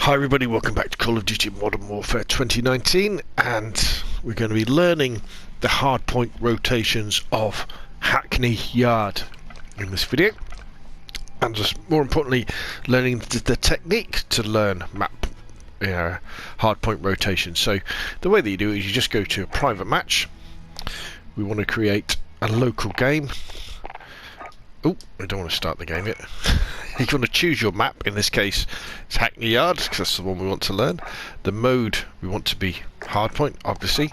Hi everybody, welcome back to Call of Duty Modern Warfare 2019, and we're going to be learning the hardpoint rotations of Hackney Yard in this video, and just more importantly learning the technique to learn map hardpoint rotations. So the way that you do it is you just go to a private match. We want to create a local game. Oh, I don't want to start the game yet. You want to choose your map. In this case, it's Hackney Yard, because that's the one we want to learn. The mode we want to be Hardpoint, obviously.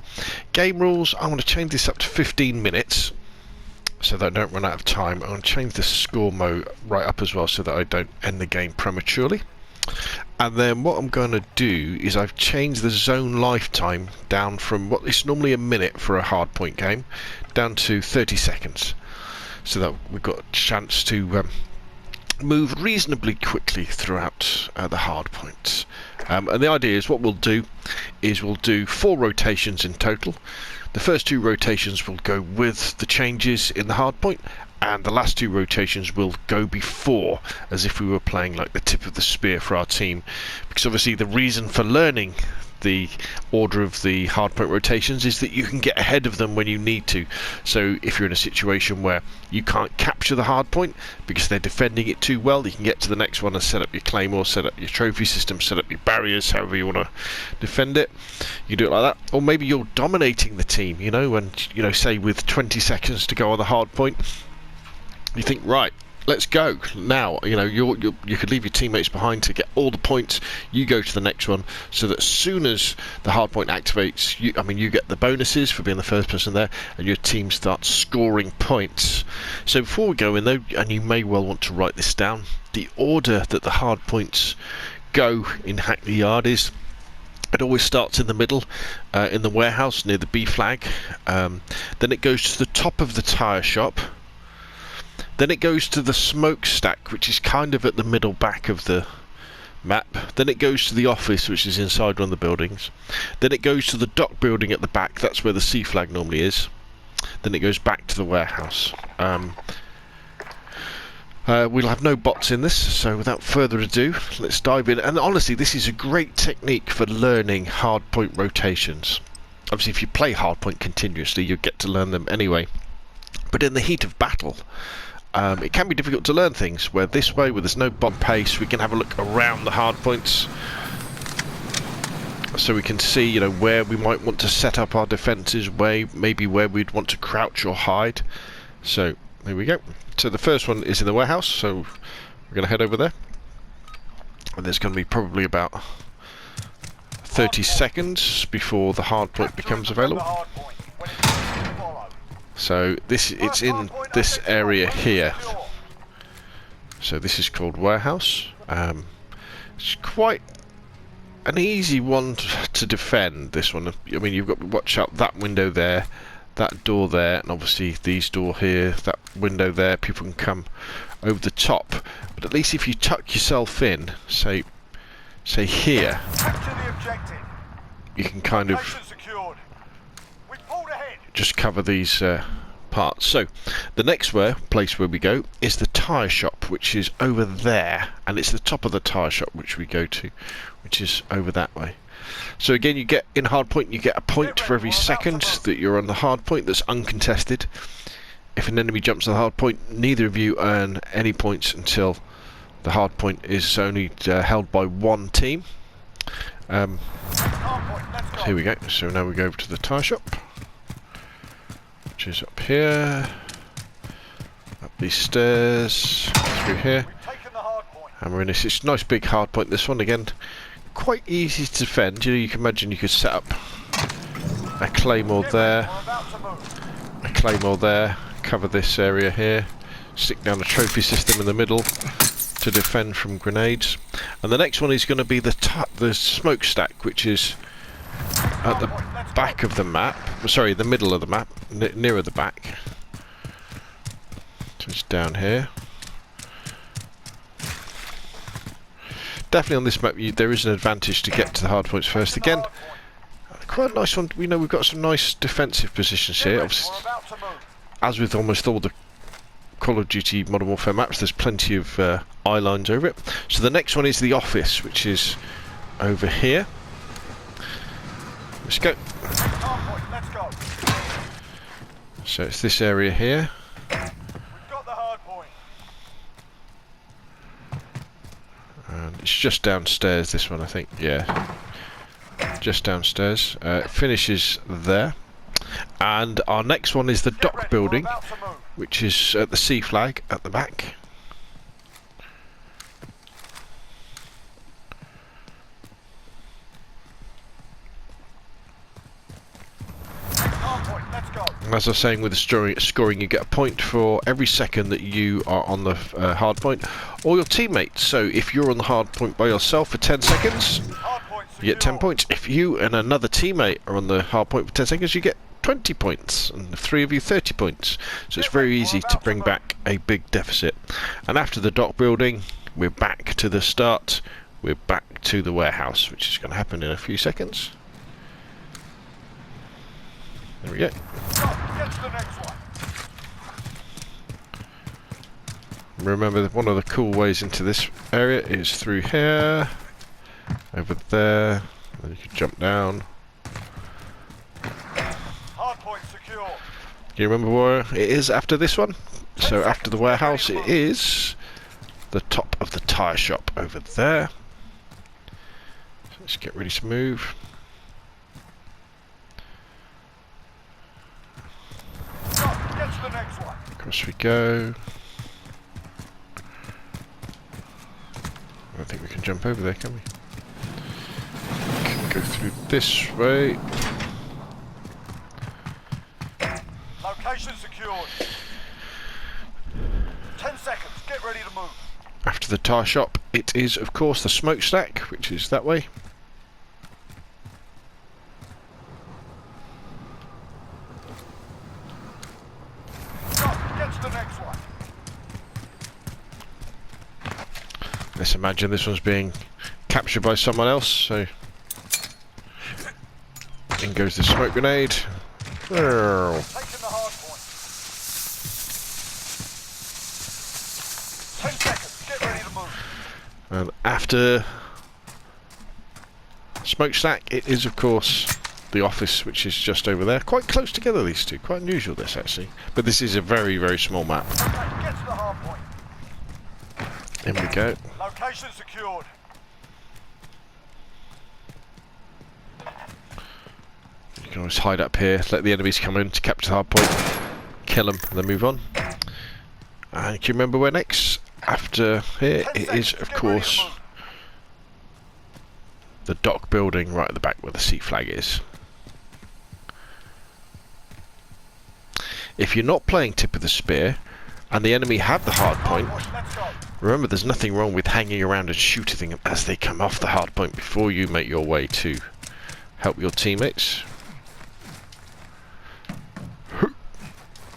Game rules, I want to change this up to 15 minutes, so that I don't run out of time. I want to change the score mode right up as well, so that I don't end the game prematurely. And then what I'm going to do is I've changed the zone lifetime down from what is normally a minute for a Hardpoint game, down to 30 seconds. So that we've got a chance to move reasonably quickly throughout the hardpoints. And the idea is what we'll do is we'll do 4 rotations in total. The first 2 rotations will go with the changes in the hardpoint, and the last 2 rotations will go before, as if we were playing like the tip of the spear for our team. Because obviously the reason for learning the order of the hardpoint rotations is that you can get ahead of them when you need to. So if you're in a situation where you can't capture the hardpoint because they're defending it too well, you can get to the next one and set up your claymore, set up your trophy system, set up your barriers, however you want to defend it. You do it like that. Or maybe you're dominating the team, and say with 20 seconds to go on the hardpoint, you think, right, let's go now. You could leave your teammates behind to get all the points. You go to the next one, so that as soon as the hardpoint activates, you get the bonuses for being the first person there, and your team starts scoring points. So before we go in though, and you may well want to write this down, the order that the hardpoints go in Hackney Yard is, it always starts in the middle, in the warehouse near the B flag. Then it goes to the top of the tyre shop. Then it goes to the Smokestack, which is kind of at the middle back of the map. Then it goes to the office, which is inside one of the buildings. Then it goes to the dock building at the back, that's where the C flag normally is. Then it goes back to the warehouse. We'll have no bots in this, so without further ado, let's dive in. And honestly, this is a great technique for learning hardpoint rotations. Obviously, if you play hardpoint continuously, you'll get to learn them anyway. But in the heat of battle, it can be difficult to learn things, where this way, where there's no bot pace, we can have a look around the hardpoints, so we can see where we might want to set up our defences, maybe where we'd want to crouch or hide. So there we go. So the first one is in the warehouse, so we're going to head over there, and there's going to be probably about 30 seconds before the hardpoint becomes available. So it's in this area here. So this is called warehouse. It's quite an easy one to defend, this one. You've got to watch out that window there, that door there, and obviously these door here, that window there. People can come over the top, but at least if you tuck yourself in, say here, you can kind of just cover these parts. So the next place where we go is the tyre shop, which is over there, and it's the top of the tyre shop which we go to, which is over that way. So again, you get in hardpoint, you get a point for every second that you're on the hardpoint that's uncontested. If an enemy jumps to the hardpoint, neither of you earn any points until the hardpoint is only held by one team. Here we go. So now we go over to the tyre shop, which is up here, up these stairs, through here, and we're in this. It's a nice big hardpoint, this one. Again, quite easy to defend. You can imagine you could set up a claymore there, cover this area here, stick down a trophy system in the middle to defend from grenades. And the next one is going to be the Smokestack, which is at the back of the map, sorry, the middle of the map, nearer the back. So it's down here. Definitely on this map there is an advantage to get to the hardpoints first. Again, quite a nice one. We know we've got some nice defensive positions here. Obviously, as with almost all the Call of Duty Modern Warfare maps, there's plenty of eye lines over it. So the next one is the office, which is over here. Let's go. Hardpoint, let's go. So it's this area here. We've got the hardpoint. And it's just downstairs, this one, I think. Yeah. Just downstairs. It finishes there. And our next one is the dock building, which is at the sea flag at the back. And as I was saying, with the scoring, you get a point for every second that you are on the hard point, or your teammates. So if you're on the hard point by yourself for 10 seconds, you get 10 points. If you and another teammate are on the hard point for 10 seconds, you get 20 points, and the three of you 30 points. So it's very easy to bring back a big deficit. And after the dock building, we're back to the start. We're back to the warehouse, which is going to happen in a few seconds. There we go. Get to the next one. Remember that one of the cool ways into this area is through here, over there, then you can jump down. Hardpoint secure. Do you remember where it is after this one? So after the warehouse, it is the top of the tyre shop over there. So let's get ready to move. Get to the next one. Across we go. I don't think we can jump over there, can we? We can go through this way. Location secured. 10 seconds. Get ready to move. After the tyre shop, it is of course the Smokestack, which is that way. Get to the next one. Let's imagine this one's being captured by someone else, so in goes the smoke grenade. Taking the hard point. 10 seconds. Get ready to move. And after Smokestack, it is of course the office, which is just over there. Quite close together, these two. Quite unusual, this actually. But this is a very, very small map. Okay, get to the hard point. In we go. Location secured. You can always hide up here, let the enemies come in to capture the hard point, kill them, and then move on. And can you remember where next? After here, it is of course the dock building right at the back where the sea flag is. If you're not playing tip of the spear and the enemy have the hard point, remember there's nothing wrong with hanging around and shooting them as they come off the hard point before you make your way to help your teammates.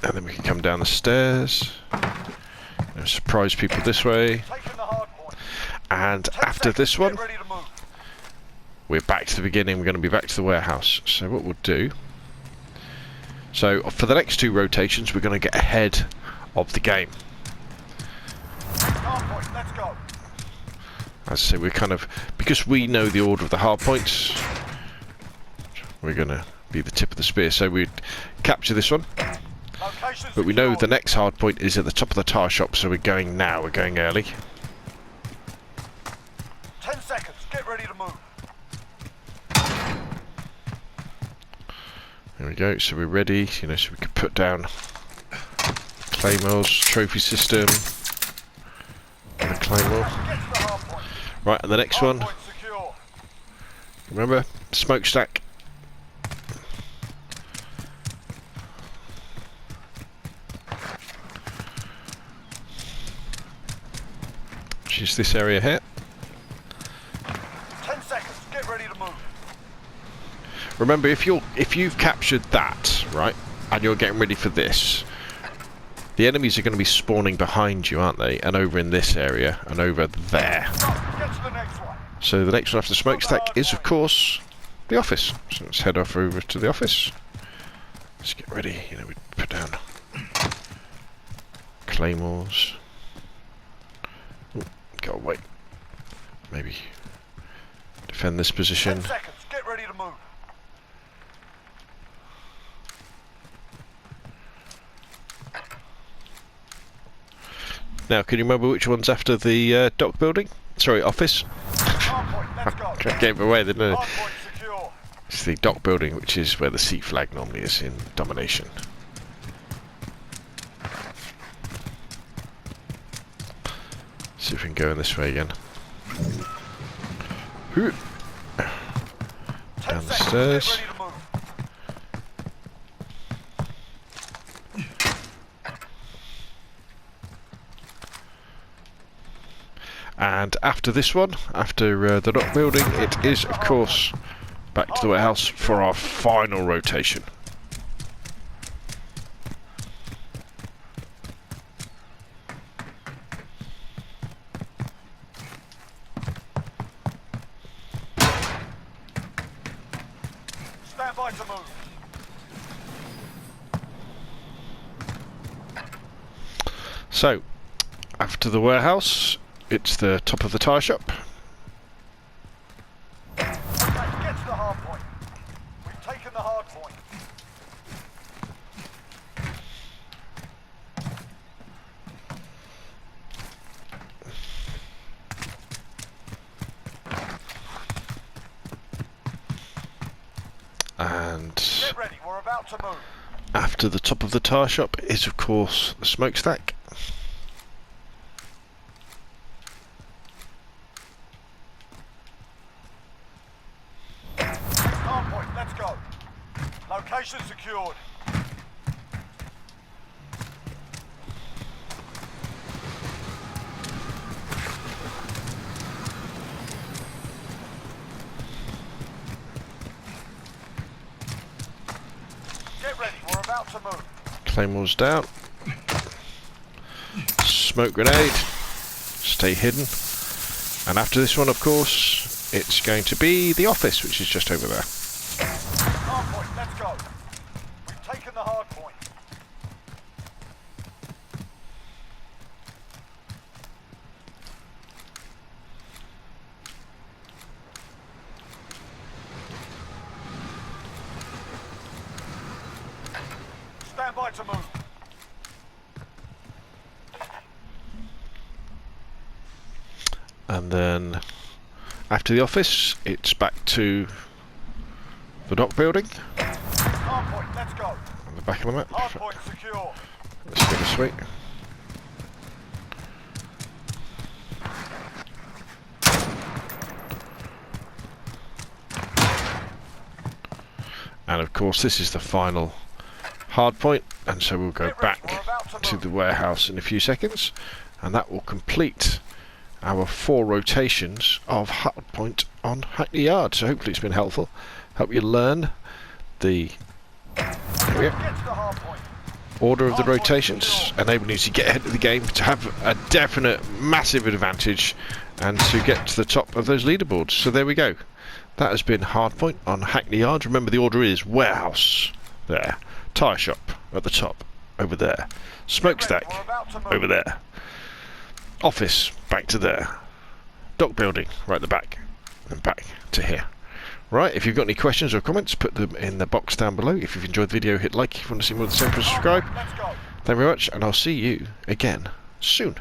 And then we can come down the stairs and surprise people this way. And after this one, we're back to the beginning. We're going to be back to the warehouse. So what we'll do, so for the next two rotations, we're going to get ahead of the game. Let's go. As I say, we're kind of, because we know the order of the hard points, we're going to be the tip of the spear. So we capture this one, but we know the next hard point is at the top of the tyre shop, so we're going now. We're going early. 10 seconds. Get ready to move. There we go. So we're ready. You know, so we can put down claymores, trophy system, and a claymore. Right, and the next one. Remember, Smokestack. Which is this area here. 10 seconds. Get ready to move. Remember, if you've captured that, right, and you're getting ready for this, the enemies are going to be spawning behind you, aren't they? And over in this area, and over there. Get to the next one. So the next one after Smokestack is, of course, the office. So let's head off over to the office. Let's get ready. You know, we put down claymores. Ooh, gotta wait. Maybe Defend this 10 position. seconds. Get ready to move. Now, can you remember which one's after the dock building? Sorry, office. Hardpoint, let's go. Gave it away, didn't it? Hardpoint secure. It's the dock building, which is where the sea flag normally is in domination. See if we can go in this way again. Down 10 the seconds. stairs. Get ready to move. And after this one, after the dock building, it is, of course, back to the warehouse for our final rotation. Stand by to move. So, after the warehouse, it's the top of the tyre shop. Okay, get to the hard point. We've taken the hard point. And Get ready, we're about to move. after the top of the tyre shop is, of course, the smokestack. Hard point, let's go. Location secured. Get ready, we're about to move. Claymores down. Smoke grenade. Stay hidden. And after this one, of course, it's going to be the office, which is just over there. Hard point, let's go. We've taken the hard point. Stand by to move. And then after the office, it's back to the dock building. Hard point, let's go. On the back of the map. Hard point secure. Let's go this way. And of course, this is the final hard point, and so we'll go back to the warehouse in a few seconds, and that will complete our 4 rotations of Hardpoint on Hackney Yard. So hopefully it's been helpful. Help you learn the order of the rotations, enabling you to get ahead of the game, to have a definite massive advantage, and to get to the top of those leaderboards. So there we go. That has been Hardpoint on Hackney Yard. Remember, the order is warehouse there, tyre shop at the top over there, smokestack over there, office back to there, dock building right at the back, and back to here. Right, if you've got any questions or comments, put them in the box down below. If you've enjoyed the video, hit like. If you want to see more of the same, subscribe. Thank you very much, and I'll see you again soon.